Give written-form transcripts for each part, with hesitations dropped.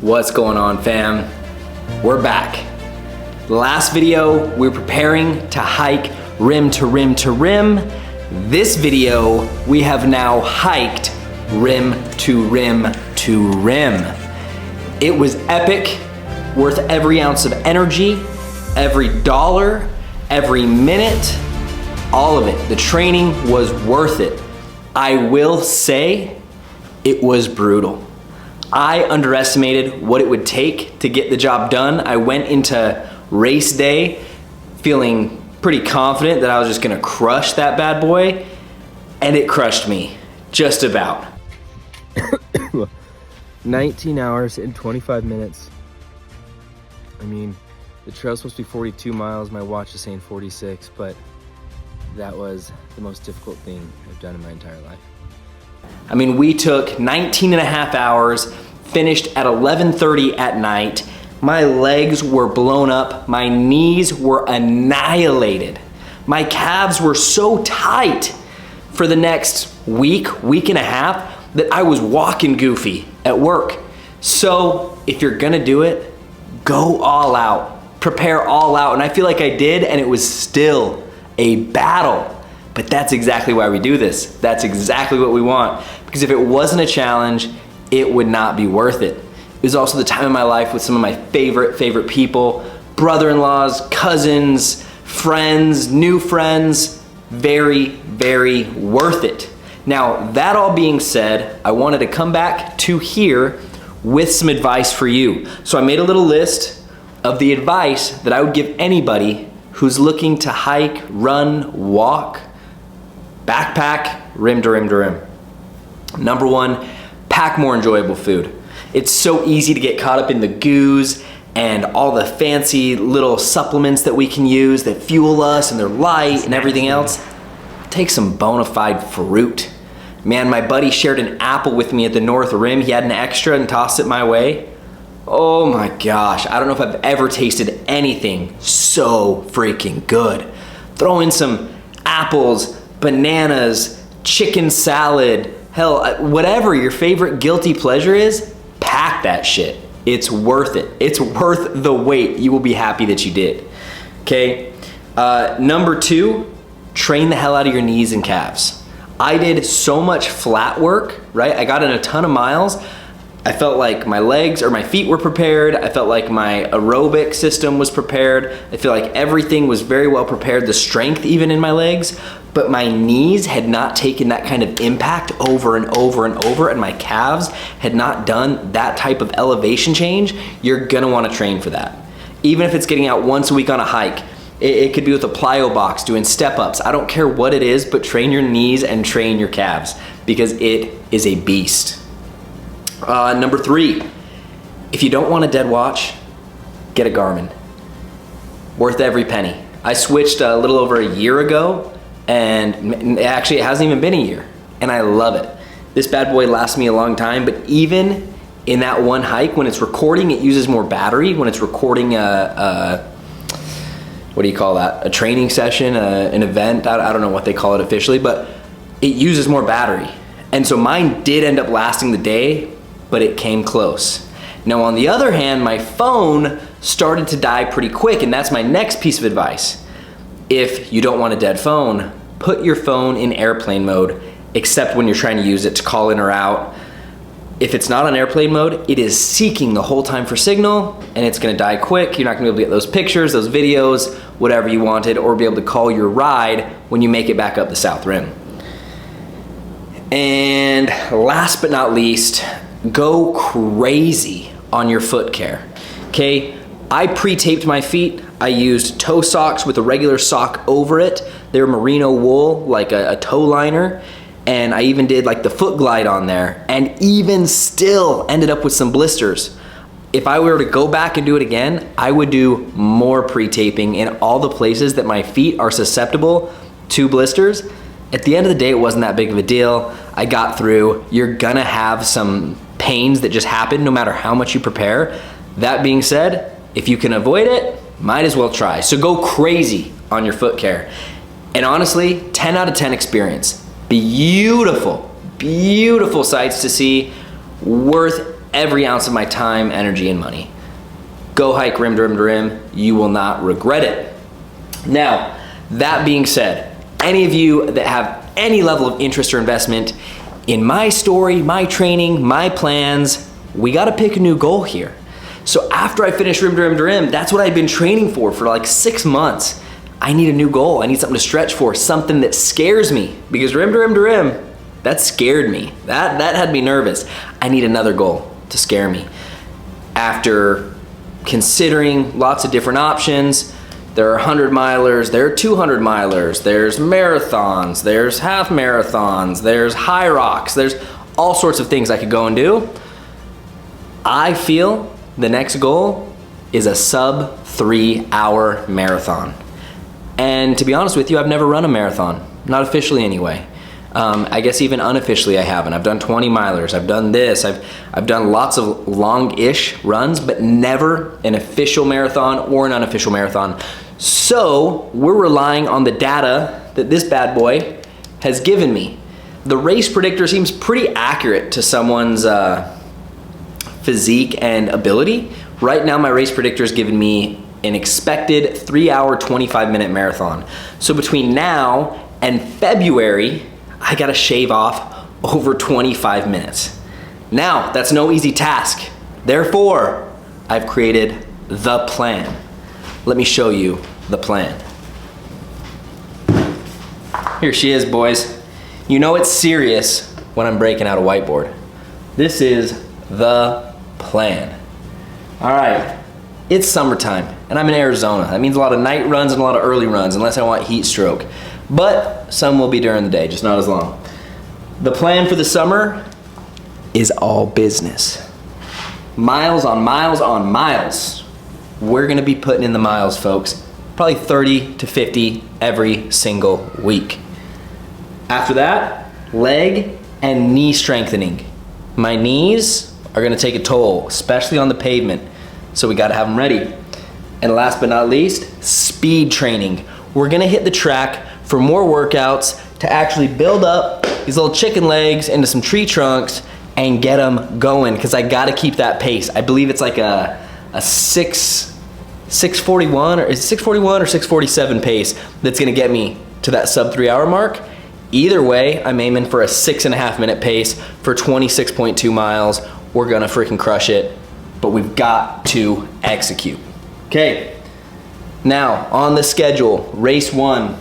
What's going on, fam? We're back. Last video, we were preparing to hike rim to rim to rim. This video, we have now hiked rim to rim to rim. It was epic, worth every ounce of energy, every dollar, every minute, all of it. The training was worth it. I will say, it was brutal. I underestimated what it would take to get the job done. I went into race day feeling pretty confident that I was just gonna crush that bad boy, and it crushed me, just about. 19 hours and 25 minutes. I mean, the trail's supposed to be 42 miles, my watch is saying 46, but that was the most difficult thing I've done in my entire life. I mean, we took 19 and a half hours, finished at 11:30 at night. My legs were blown up, my knees were annihilated. My calves were so tight for the next week and a half that I was walking goofy at work. So if you're gonna do it, go all out, prepare all out. And I feel like I did, and it was still a battle. But that's exactly why we do this. That's exactly what we want. Because if it wasn't a challenge, it would not be worth it. It was also the time of my life with some of my favorite people, brother-in-laws, cousins, friends, new friends. Very, very worth it. Now, that all being said, I wanted to come back to here with some advice for you. So I made a little list of the advice that I would give anybody who's looking to hike, run, walk, backpack, rim to rim to rim. Number one, pack more enjoyable food. It's so easy to get caught up in the goos and all the fancy little supplements that we can use that fuel us and they're light and everything else. Take some bona fide fruit. Man, my buddy shared an apple with me at the North Rim. He had an extra and tossed it my way. Oh my gosh, I don't know if I've ever tasted anything so freaking good. Throw in some apples, bananas, chicken salad, hell, whatever your favorite guilty pleasure is, pack that shit. It's worth it. It's worth the wait. You will be happy that you did. Okay, number two, train the hell out of your knees and calves. I did so much flat work, right? I got in a ton of miles. I felt like my legs or my feet were prepared. I felt like my aerobic system was prepared. I feel like everything was very well prepared, the strength even in my legs, but my knees had not taken that kind of impact over and over and over, and my calves had not done that type of elevation change. You're gonna wanna train for that. Even if it's getting out once a week on a hike, it could be with a plyo box, doing step-ups. I don't care what it is, but train your knees and train your calves because it is a beast. Number three, if you don't want a dead watch, get a Garmin. Worth every penny. I switched a little over a year ago, and actually it hasn't even been a year, and I love it. This bad boy lasts me a long time, but even in that one hike, when it's recording, it uses more battery. When it's recording what do you call that? A training session, an event, I don't know what they call it officially, but it uses more battery. And so mine did end up lasting the day, but it came close. Now on the other hand, my phone started to die pretty quick, and that's my next piece of advice. If you don't want a dead phone, put your phone in airplane mode, except when you're trying to use it to call in or out. If it's not on airplane mode, it is seeking the whole time for signal, and it's gonna die quick. You're not gonna be able to get those pictures, those videos, whatever you wanted, or be able to call your ride when you make it back up the South Rim. And last but not least, go crazy on your foot care, okay? I pre-taped my feet. I used toe socks with a regular sock over it. They're merino wool, like a toe liner. And I even did like the foot glide on there, and even still ended up with some blisters. If I were to go back and do it again, I would do more pre-taping in all the places that my feet are susceptible to blisters. At the end of the day, it wasn't that big of a deal. I got through. You're gonna have some pains that just happen no matter how much you prepare. That being said, if you can avoid it, might as well try. So go crazy on your foot care. And honestly, 10 out of 10 experience. Beautiful, beautiful sights to see, worth every ounce of my time, energy, and money. Go hike rim to rim to rim. You will not regret it. Now, that being said, any of you that have any level of interest or investment in my story, my training, my plans, we gotta pick a new goal here. So after I finish rim to rim to rim, that's what I've been training for like 6 months. I need a new goal. I need something to stretch for, something that scares me, because rim to rim to rim, that scared me. That had me nervous. I need another goal to scare me. After considering lots of different options, there are 100 milers, there are 200 milers, there's marathons, there's half marathons, there's high rocks, there's all sorts of things I could go and do. I feel the next goal is a sub 3 hour marathon. And to be honest with you, I've never run a marathon, not officially anyway. I guess even unofficially I haven't. I've done 20 milers, I've done this, I've done lots of long-ish runs, but never an official marathon or an unofficial marathon. So we're relying on the data that this bad boy has given me. The race predictor seems pretty accurate to someone's physique and ability. Right now my race predictor has given me an expected 3 hour, 25 minute marathon. So between now and February, I gotta shave off over 25 minutes. Now, that's no easy task. Therefore, I've created the plan. Let me show you the plan. Here she is, boys. You know it's serious when I'm breaking out a whiteboard. This is the plan. All right, it's summertime and I'm in Arizona. That means a lot of night runs and a lot of early runs, unless I want heat stroke. But some will be during the day, just not as long. The plan for the summer is all business. Miles on miles on miles. We're gonna be putting in the miles, folks. Probably 30 to 50 every single week. After that, leg and knee strengthening. My knees are gonna take a toll, especially on the pavement, so we gotta have them ready. And last but not least, speed training. We're gonna hit the track for more workouts to actually build up these little chicken legs into some tree trunks and get them going, because I gotta keep that pace. I believe it's like a 641 or is it 641 or 647 pace that's gonna get me to that sub 3 hour mark. Either way, I'm aiming for a 6.5 minute pace for 26.2 miles. We're gonna freaking crush it, but we've got to execute. Okay, now on the schedule, race 1.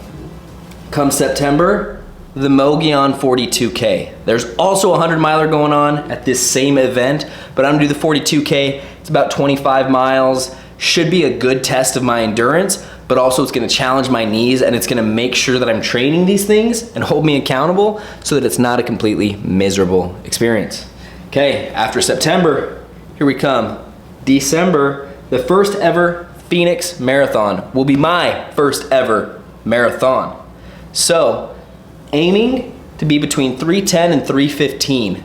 Come September, the Mogollon 42K. There's also a 100 miler going on at this same event, but I'm gonna do the 42K. It's about 25 miles. Should be a good test of my endurance, but also it's gonna challenge my knees, and it's gonna make sure that I'm training these things and hold me accountable so that it's not a completely miserable experience. Okay, after September, here we come. December, the first ever Phoenix Marathon will be my first ever marathon. So, aiming to be between 3:10 and 3:15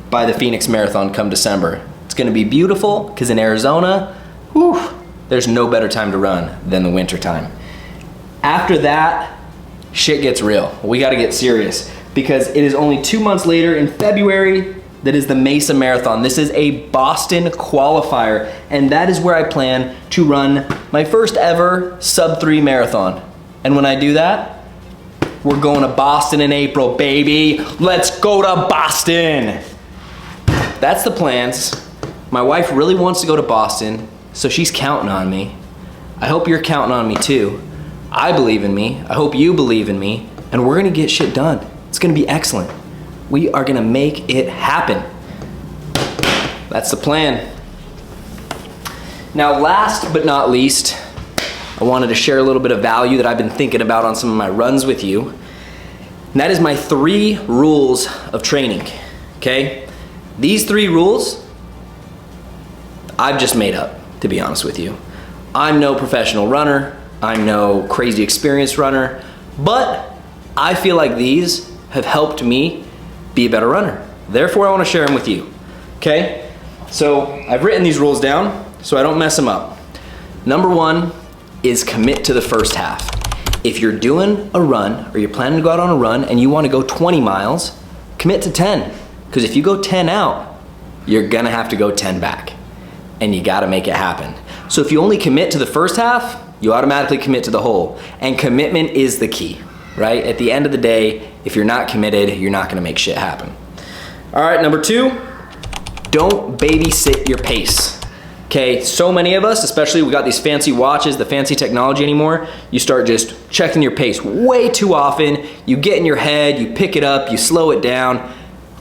by the Phoenix Marathon come December. It's gonna be beautiful, because in Arizona, whew, there's no better time to run than the winter time. After that, shit gets real. We gotta get serious, because it is only 2 months later in February that is the Mesa Marathon. This is a Boston qualifier, and that is where I plan to run my first ever sub 3 marathon. And when I do that, we're going to Boston in April, baby. Let's go to Boston. That's the plans. My wife really wants to go to Boston, so she's counting on me. I hope you're counting on me too. I believe in me. I hope you believe in me, and we're gonna get shit done. It's gonna be excellent. We are gonna make it happen. That's the plan. Now, last but not least, I wanted to share a little bit of value that I've been thinking about on some of my runs with you. And that is my 3 rules of training, okay? These 3 rules, I've just made up, to be honest with you. I'm no professional runner. I'm no crazy experienced runner, but I feel like these have helped me be a better runner. Therefore, I wanna share them with you, okay? So I've written these rules down so I don't mess them up. Number 1 is commit to the first half. If you're doing a run, or you're planning to go out on a run and you wanna go 20 miles, commit to 10. Because if you go 10 out, you're gonna have to go 10 back, and you gotta make it happen. So if you only commit to the first half, you automatically commit to the whole, and commitment is the key, right? At the end of the day, if you're not committed, you're not gonna make shit happen. All right, number 2, don't babysit your pace. Okay, so many of us, especially we got these fancy watches, the fancy technology anymore, you start just checking your pace way too often. You get in your head, you pick it up, you slow it down.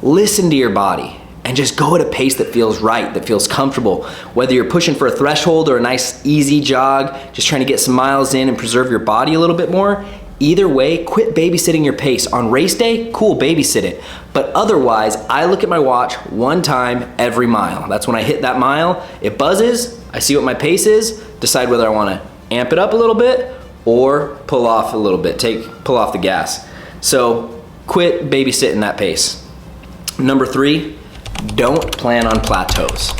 Listen to your body and just go at a pace that feels right, that feels comfortable. Whether you're pushing for a threshold or a nice easy jog, just trying to get some miles in and preserve your body a little bit more, either way, quit babysitting your pace. On race day, cool, babysit it. But otherwise, I look at my watch one time every mile. That's when I hit that mile, it buzzes, I see what my pace is, decide whether I wanna amp it up a little bit or pull off a little bit, pull off the gas. So quit babysitting that pace. Number 3, don't plan on plateaus.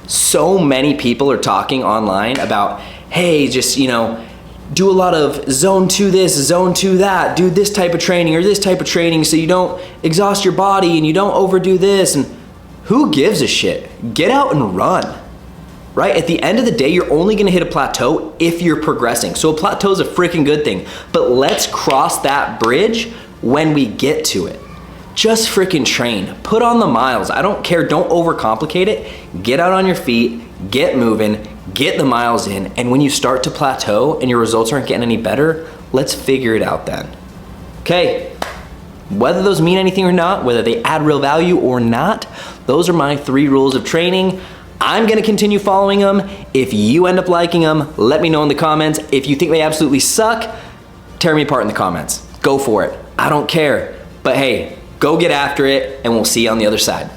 So many people are talking online about, hey, just, do a lot of zone 2 this, zone 2 that, do this type of training or this type of training so you don't exhaust your body and you don't overdo this. And who gives a shit? Get out and run, right? At the end of the day, you're only gonna hit a plateau if you're progressing. So a plateau is a freaking good thing, but let's cross that bridge when we get to it. Just freaking train, put on the miles. I don't care, don't overcomplicate it. Get out on your feet, get moving, get the miles in, and when you start to plateau and your results aren't getting any better, let's figure it out then. Okay, whether those mean anything or not, whether they add real value or not, those are my 3 rules of training. I'm gonna continue following them. If you end up liking them, let me know in the comments. If you think they absolutely suck, tear me apart in the comments. Go for it, I don't care. But hey, go get after it, and we'll see you on the other side.